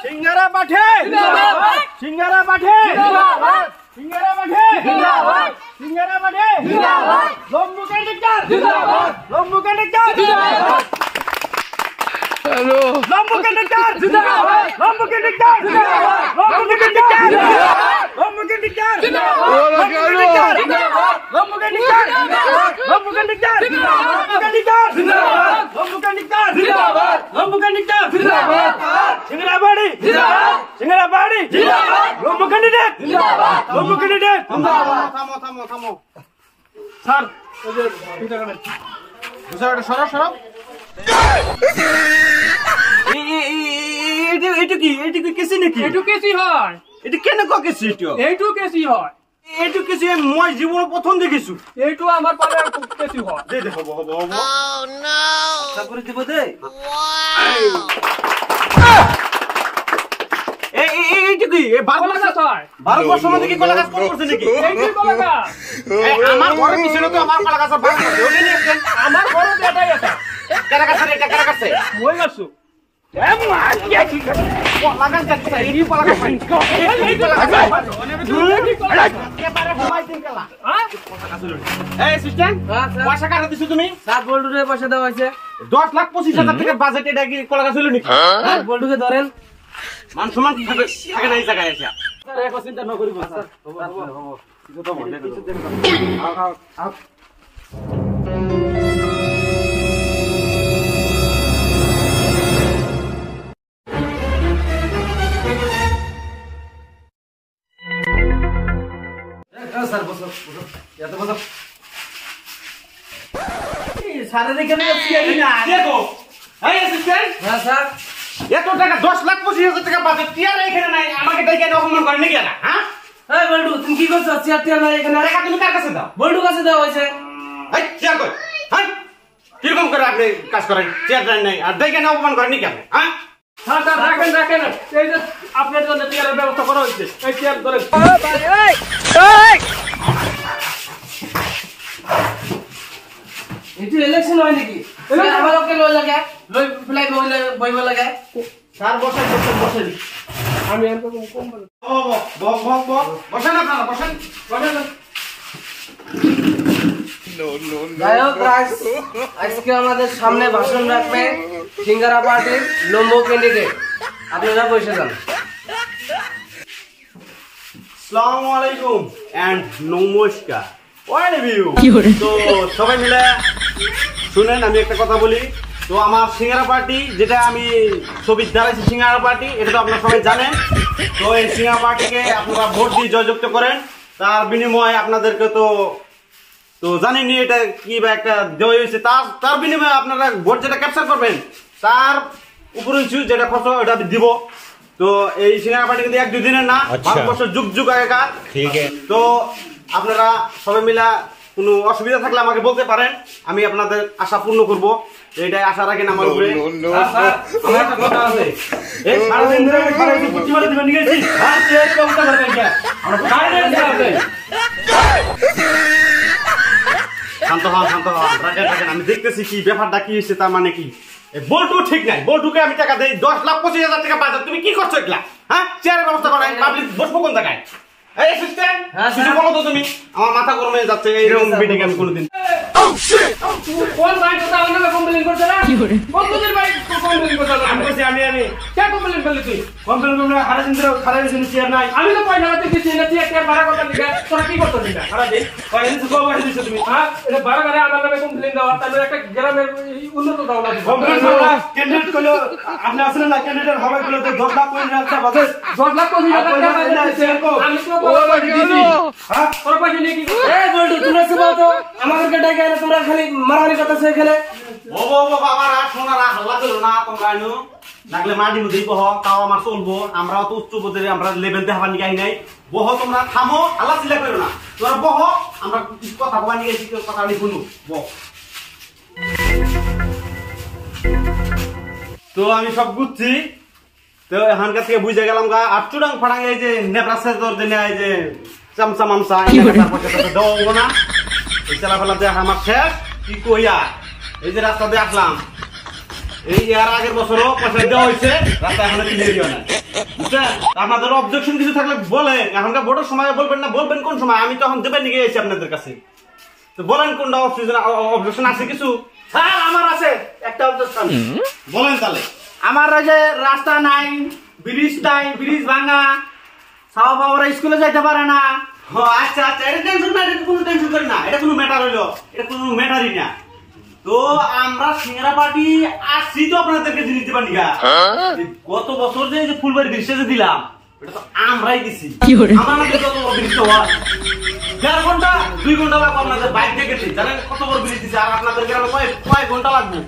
সিঙ্গারা পাঠে সিঙ্গারা পাঠে সিঙ্গারা পাঠে সিঙ্গারা পাঠে লম্বু কন্ডাক্টর লম্বু কন্ডাক্টর হ্যালো লম্বু কন্ডাক্টর লম্বু কন্ডাক্টর লম্বু কন্ডাক্টর লম্বু কন্ডাক্টর লম্বু কন্ডাক্টর লম্বু কন্ডাক্টর লম্বু কন্ডাক্টর লম্বু কন্ডাক্টর সিঙ্গারা বাড়ি সিঙ্গারা বাড়ি লম্বু ক্যান্ডিডেট লম্বু ক্যান্ডিডেট থামো থামো থামো স্যার ওই যে পিটা কাটে স্যার সরব সরব এইটু কি কেসি নাকি এইটু কেসি হয় এটা কেন ক কেসি এইটু কেসি হয় এইটু কেসি মই জীবন প্রথম দেখিছো এইটু আমার পারে কেসি হয় দে দে হবো হবো হবো ও নো সাবরে দিব দে এইটু কি 12 বছর হয় 12 বছর মধ্যে কি কলা গাছ করছে নাকি এইটু কলা গাছ আমার ঘরে পিছনে তো আমার কলা গাছের বাগান আছে ওখানে আমার ঘরে এটাই আছে কারা গাছে এটা কারা গাছে মই গাছু তুমি 7 বল্টুরে পয়সা দেওয়া হয়েছে 10,25,000 টাকা বাজেট এটা কি কলা গাছ হলো নাকি বল্টুকে ধরেন মান সম্মান থাকে না এই জায়গায় এসে চিন্তা না করিব স্যার বসো এত বসো সারা দেখে না দেখো এই অ্যাসিস্ট্যান্ট হ্যাঁ স্যার এত টাকা 10,25,000 টাকা বাজেট টিয়ার এখানে নাই আমাকে ডেকে অপমান করে নাকি না হ্যাঁ এই বল্টু তুমি কি করছো চেয়ার টিয়ার নাই এখানে টাকা তুমি কার কাছে দাও বল্টু কাছে দেওয়া হয়েছে এই চেয়ার কই হ্যাঁ কিরকম করে আপনি কাজ করেন চেয়ার নাই আর ডেকে অপমান করেন নাকি আপনি হ্যাঁ হ্যাঁ স্যার রাখেন রাখেন এই যে আপনার জন্য চেয়ারের ব্যবস্থা করা হয়েছে এই চেয়ার ধরেন এটি ইলেকশন হয় নাকি আমার ওকে লই লাগে লই ফ্লাই বইব লাগে 4 বছর বছর আমি এরকম কম বলে বসেন আপনারা বসেন যাই হোক আজকে আমাদের সামনে ভাষণ রাখবে সিঙ্গারা পার্টির লম্বু ক্যান্ডিডেট আপনারা বসে যান আসসালামু আলাইকুম এন্ড নমস্কার তো সবাই মিলে শুনেন আমি একটা কথা বলি তো আমার সিঙ্গারা পার্টি যেটা আমি ছবির দ্বারাইছি সিঙ্গারা পার্টি এটা তো আপনারা সবাই জানেন তো এই সিঙ্গারা পার্টিকে আপনারা ভোট দিয়ে জয়যুক্ত করেন তার বিনিময়ে আপনাদেরকে তো জানেনই এটা কি বা একটা দেওয়া হয়েছে তার বিনিময়ে আপনারা ভোট যেটা ক্যাপচার করবেন তার উপরে যেটা খরচ ওটা আমি দিব তো এই সিঙ্গারা পার্টি কিন্তু 1-2 দিনের না 5 বছর যুগ যুগ আগেকার ঠিক আছে তো আপনারা সবাই মিলা কোনো অসুবিধা থাকলে আমাকে বলতে পারেন আমি আপনাদের আশা পূর্ণ করব এইটাই আশা রাখেন আমার উপরে স্যার আমার একটা কথা আছে এই সারা দিন ধরে খারাইছি পুচি মারা দিবেন নিয়েছি আর চেয়ার কমতে পারবেন কি আমরা বাইরে আছে শান্ত হন রাখেন আমি দেখতেছি কি ব্যাপারটা কি হইছে তার মানে কি বল্টু ঠিক নাই বল্টুকে আমি টাকা দেই 10,25,000 টাকা বাজার তুমি কি করছো এগুলা হ্যাঁ চেয়ারের ব্যবস্থা করেন পাবলিক বসবো কোন জায়গায় এই অ্যাসিস্ট্যান্ট কিছু বলো তো তুমি আমার মাথা গরম হয়ে যাচ্ছে এইরকম মিটিং আমি কোনোদিন কোন ভাই কথা আমাকে কমপ্লেইন করছ না কি করে কোন তোদের ভাই কমপ্লেইন করছ না আমি কইছি আমি কে কমপ্লেইন করলি তুই কমপ্লেইন করলে খারাপ চেয়ার নাই আমি তো পয়সা দিতে দিছি না তুই একটা ভাড়া কথা লিখা তোরা কি করছিস না খারাপ দিন কয়দিন তো কবে দিছো তুমি হ্যাঁ এটা ভাড়া করে আমার নামে কমপ্লেইন দাও তাহলে একটা গ্রামের উন্নত দাও না কমপ্লেইন করলা ক্যান্ডিডেট কইলো আপনি আসলে না ক্যান্ডিডেট হবে কইলো তো 10 লাখ কইরা রাখা বাজে 10 লাখ কইরা রাখা আমি তো পয়সা দিছি হ্যাঁ তোর পয়সা নিয়ে কি এই বল্টু তোমরা সবাই তো আমাদেরকে ডাকে না তোমরা খালি মারামারি করতেছ এখানে ও বাবা রাত শোনা রাত হাল্লা করো না তোমরা আইনো লাগলে মাটি মধ্যে বহ তাও আমার চলবো আমরাও তো উচ্চ পদের আমরা লেভেল দেখাবার নিয়ে আই নাই বহ তোমরা থামো আল্লাহ চিল্লা করো না তোমরা বহ আমরা কিছু কথা বলা নিয়ে এসেছি কথা আমি শুনু বহ তো আমি সব বুঝছি তো এখানকার থেকে বুঝে গেলাম গা আর চুড়াং ফাড়াং এই যে নেবরাসে তোর দিনে এই যে চামচা মামসা দেবো না এই চালাফেলা দেখ আমার শেষ কি কইয়া এই যে রাস্তা দিয়ে আসলাম এই এর আগের বছরও পয়সা দেওয়া হয়েছে, রাস্তা এখনো ক্লিয়ারই হয় না। বুঝছেন? আপনাদের অবজেকশন কিছু থাকলে বলেন, এখনকার ভোটের সময় বলবেন না, বলবেন কোন সময়? আমি তখন দেবেন নিয়ে গেছি আপনাদের কাছে, তো বলেন কোনটা অবজেকশন আছে কিছু? স্যার আমার আছে একটা অবজেকশন। বলেন তাহলে। আমার ওই যে রাস্তা নাই, ব্রিজ নাই, ব্রিজ ভাঙা, সাওয়া বাবারা স্কুলে যাইতে পারে না। ও আচ্ছা আচ্ছা, এটা টেনশন না, এটা কোনো টেনশন করি না, এটা কোনো ম্যাটার হইলো, এটা কোনো ম্যাটারই না। তো আমরা সিঙ্গারা পার্টি আসছি তো আপনাদেরকে জিনিস দিবার নিগা। গত বছর যে ফুলবাড়ি ব্রিজটা যে দিলাম, এটা তো আমরাই দিছি। আমরা না দিলে তো ব্রিজ তো হয় 1.5 ঘন্টা 2 ঘন্টা লাগবে আপনাদের বাইক থেকে দিতে। জানেন কত বড় ব্রিজ দিছে? আর আপনাদের গ্রামে কয় ঘন্টা লাগবে?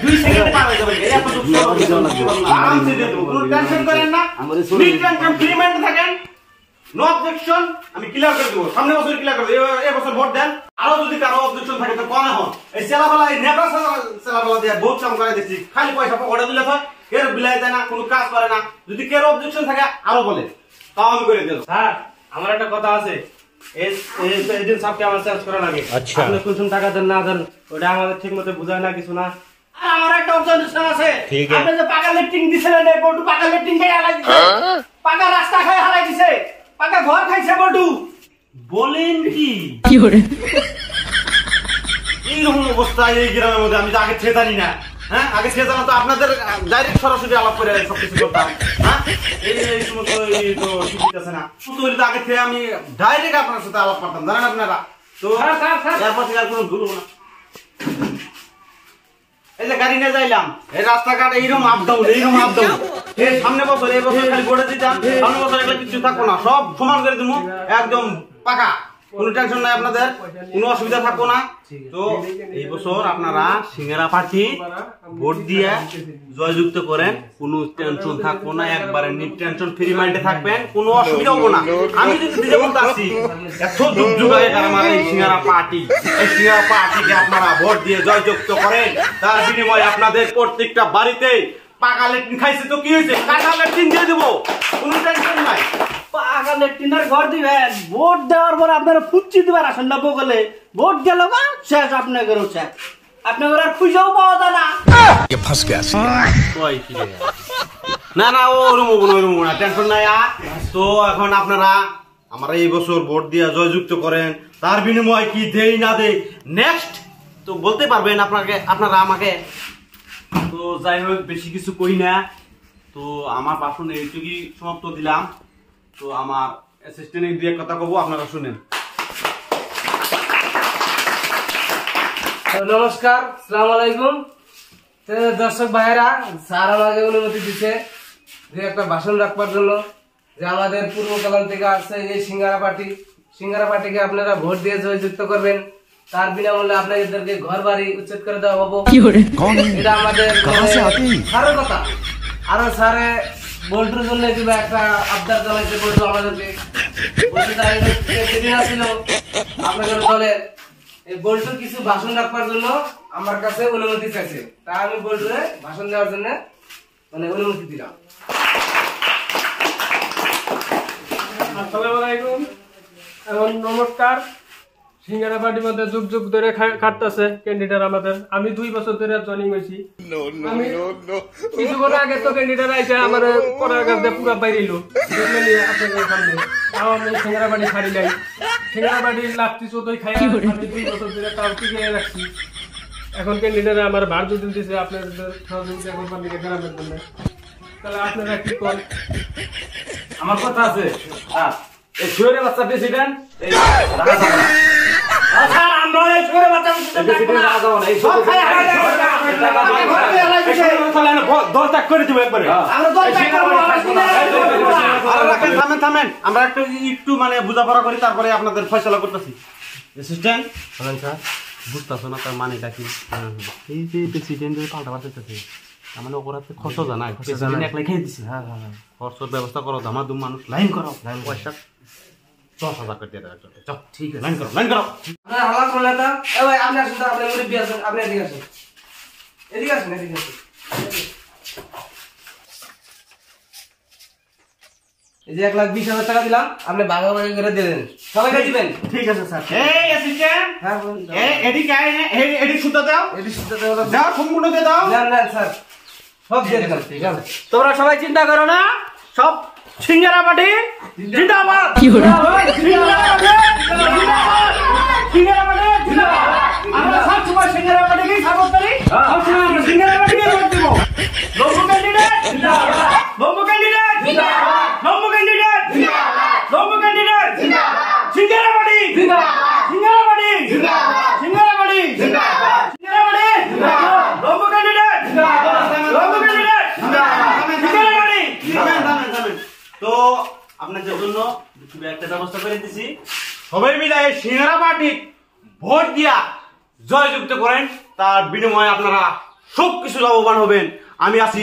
2 সেকেন্ডে পার হয়ে যাবে। এত আরামসে দিয়ে দেবো, কোনো টেনশন করেন না। ফ্রি টেনশন ফ্রি মাইন্ডে থাকেন, নো অবজেকশন। আমি ক্লিয়ার করে দেবো, সামনে বছর ক্লিয়ার করে দেবো। এই বছর ভোট দেন। আরো যদি কারো অবজেকশন থাকে তো কোন এখন এই সেলাবেলা, এই নেতা সেলাবেলা দিয়ে বহুত কাম করে দিচ্ছি, খালি পয়সা পকেটে দিলে হয়, কেউ বিলাই দেয় না, কোনো কাজ করে না। যদি কেউ অবজেকশন থাকে আরো বলে, তাও আমি করে দেবো। স্যার আমার একটা কথা আছে, এদিন সবকে আমার চেঞ্জ করা লাগে। আচ্ছা। আপনি কোন টাকা দেন না দেন ওটা আমাদের ঠিক মতো বুঝায় না, কিছু না। আর আমার একটা অবজেকশন আছে, ঠিক আছে। আপনি যে পাকা লেট্রিং দিছিলেন, এই বটু পাকা লেট্রিং খাই হালাই দিছে, পাকা রাস্তা খাই হালাই দিছে, পাকা ঘর খাইছে বটু। বলেন কি এইরকম অবস্থা এই গ্রামের মধ্যে? আমি তো আগে থেকে জানি না। হ্যাঁ, আগে থেকে জানা তো আপনাদের ডাইরেক্ট সরাসরি আলাপ করে সবকিছু করতাম। হ্যাঁ, এই সমস্ত তো ঠিক আছে না, তো আগে থেকে আমি ডাইরেক্ট আপনার সাথে আলাপ করতাম, জানেন আপনারা তো। স্যার। এরপর থেকে আর কোনো ভুলবো না। এই যে গাড়ি নিয়ে যাইলাম, এই রাস্তাঘাট এইরকম আপ ডাউন, এইরকম আপ ডাউন। এই সামনে বছর, এই বছর খালি গড়ে দিতাম, সামনে বছর এগুলো কিছু থাকবো না, সব সমান করে দিব, একদম পাকা, কোনো টেনশন নাই আপনাদের, কোনো অসুবিধা থাকবো না। তো এই বছর আপনারা সিঙ্গারা পার্টি ভোট দিয়ে জয়যুক্ত করেন, কোনো টেনশন থাকবো না, একবারে টেনশন ফ্রি মাইন্ডে থাকবেন, কোনো অসুবিধা হবো না। আমি যদি দিতে বলতে আসছি, এত যুগ যুগ আগে আমার এই সিঙ্গারা পার্টি, এই সিঙ্গারা পার্টিকে আপনারা ভোট দিয়ে জয়যুক্ত করেন, তার বিনিময়ে আপনাদের প্রত্যেকটা বাড়িতে পাকা লেট্রিন খাইছে তো কি হয়েছে, কাঁচা লেট্রিন দিয়ে দেবো, কোনো টেনশন নাই। পাকা লেট্রিনের ঘর দিবেন, ভোট দেওয়ার পর আপনারা ফুচ্ছি দিবার আসেন না বগলে, ভোট গেল গা শেষ, আপনাদের শেষ, আপনাদের আর খুঁজেও পাওয়া যায় না। ওই কি রে? না না, ওরম না, টেনশন নাই। তো এখন আপনারা আমার এই বছর ভোট দিয়ে জয়যুক্ত করেন, তার বিনিময়ে কি দেই না দেই নেক্সট তো বলতে পারবেন আপনারা আমাকে। তো যাই হোক, বেশি কিছু কই না, তো আমার ভাষণ এইটুকুই সমাপ্ত দিলাম। তো আমার অ্যাসিস্ট্যান্ট দিয়ে কথা কব, আপনারা শুনেন। নমস্কার, আসসালামু আলাইকুম। দর্শক ভাইয়েরা, স্যার আমাকে অনুমতি দিচ্ছে যে একটা ভাষণ রাখবার জন্য, যে আমাদের পূর্বকাল থেকে আসছে এই সিঙ্গারা পার্টিকে আপনারা ভোট দিয়ে জয়যুক্ত করবেন, তার বিনামূল্যে আপনাদেরকে ঘর বাড়ি উচ্ছেদ করে দেওয়া হবো। এটা আমাদের স্যারের কথা। আরো স্যারে বল্টুর জন্য কিংবা একটা আবদার জানাইতে বলতো আমাদেরকে, ছিল আপনাদের দলের এই বল্টুর কিছু ভাষণ রাখবার জন্য আমার কাছে অনুমতি চাইছে, তাই আমি বল্টুরে ভাষণ দেওয়ার জন্য অনুমতি দিলাম। আসসালামু আলাইকুম। এখন নমস্কার। সিঙ্গারা পার্টির মধ্যে যুগ যুগ ধরে খাটতেছে ক্যান্ডিডেট আমাদের। আমি 2 বছর ধরে জয়েনিং হয়েছি। আমি কিছুক্ষণ আগে তো ক্যান্ডিডেট আইসা আমার করার কাছে পুরা বাইরেইলো আপনাদের সামনে। তাও আমি সিঙ্গারা পার্টি ছাড়ি নাই। সিঙ্গারা পার্টির লাস্টি চোদ্দই খাই আমি 2 বছর ধরে তাও টিকে রাখছি। এখন ক্যান্ডিডেট আমার ভার যদি দিচ্ছে আপনাদের সহযোগিতা করবার দিকে গ্রামের জন্য, তাহলে আপনারা কি করেন? আমার কথা আছে। এই শুয়োরের বাচ্চা প্রেসিডেন্ট থামেন, আমরা একটু মানে বোঝাপড়া করি, তারপরে আপনাদের ফয়সালা করতেছি। অ্যাসিস্ট্যান্ট স্যার, বুঝতেছো না তার মানেটা কি? এই যে প্রেসিডেন্ট পাল্টা পাল্টাইতেছে, তার মানে ওরা খরচ জানাই, প্রেসিডেন্ট একলাই খেয়ে দিচ্ছে। হ্যাঁ হ্যাঁ, খরচের ব্যবস্থা করো, আমার দু মানুষ লাইন করো, পয়সা 10,000 করে দিয়ে দেওয়ার জন্য। ঠিক আছে, লাইন করো, লাইন করো। আপনারা হাল্লা করলে না, ভাই আপনি আসুন, আপনি মুরব্বী আসুন, আপনি এদিকে আসুন, এদিকে আসুন, এদিকে আসুন। এই যে 1,20,000 টাকা দিলাম, আপনি ভাগাভাগি করে দিয়ে দেন, সবাইকে দিবেন। ঠিক আছে স্যার। এই অ্যাসিস্ট্যান্ট, হ্যাঁ বলুন। এডি কাই না, এডি সুতা দাও, এটি শুনতে দেওয়া লাগবে। দাও সম্পূর্ণ দিয়ে দাও। না না স্যার, সব দিয়ে দেন, ঠিক আছে। তোমরা সবাই চিন্তা করো না, সব সিঙ্গারা পার্টি জিন্দাবাদ। সিঙ্গারা পার্টি জিন্দাবাদ। আমরা সব সময় সিঙ্গারা পার্টিকেই সাপোর্ট করি, সব সময় আমরা সিঙ্গারা পার্টিকে ভোট দেব। নব্য ক্যান্ডিডেট জিন্দাবাদ, নব্য ক্যান্ডিডেট জিন্দাবাদ, নব্য ক্যান্ডিডেট জিন্দাবাদ, নব্য ক্যান্ডিডেট জিন্দাবাদ, সিঙ্গারা পার্টি জিন্দাবাদ, সিঙ্গারা পার্টি জিন্দাবাদ, সিঙ্গারা পার্টি জিন্দাবাদ, সিঙ্গারা পার্টি জিন্দাবাদ, নব্য ক্যান্ডিডেট জিন্দাবাদ, নব্য ক্যান্ডিডেট জিন্দাবাদ, সিঙ্গারা পার্টি জিন্দাবাদ। তো আপনাদের জন্য একটা ব্যবস্থা করে দিছি, সবাই মিলে এই সিঙ্গারা পার্টি ভোট দিয়া জয়যুক্ত করেন, তার বিনিময়ে আপনারা সবকিছু লাভবান হবেন। আমি আছি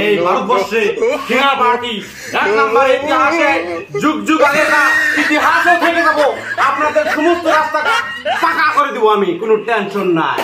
এই ভারতবর্ষে সিঙ্গারা পার্টি 1 নম্বর ইতিহাসে, যুগ যুগ আগে ইতিহাসে থেকে যাবো, আপনাদের সমস্ত রাস্তাটা পাকা করে দিব আমি, কোনো টেনশন নাই।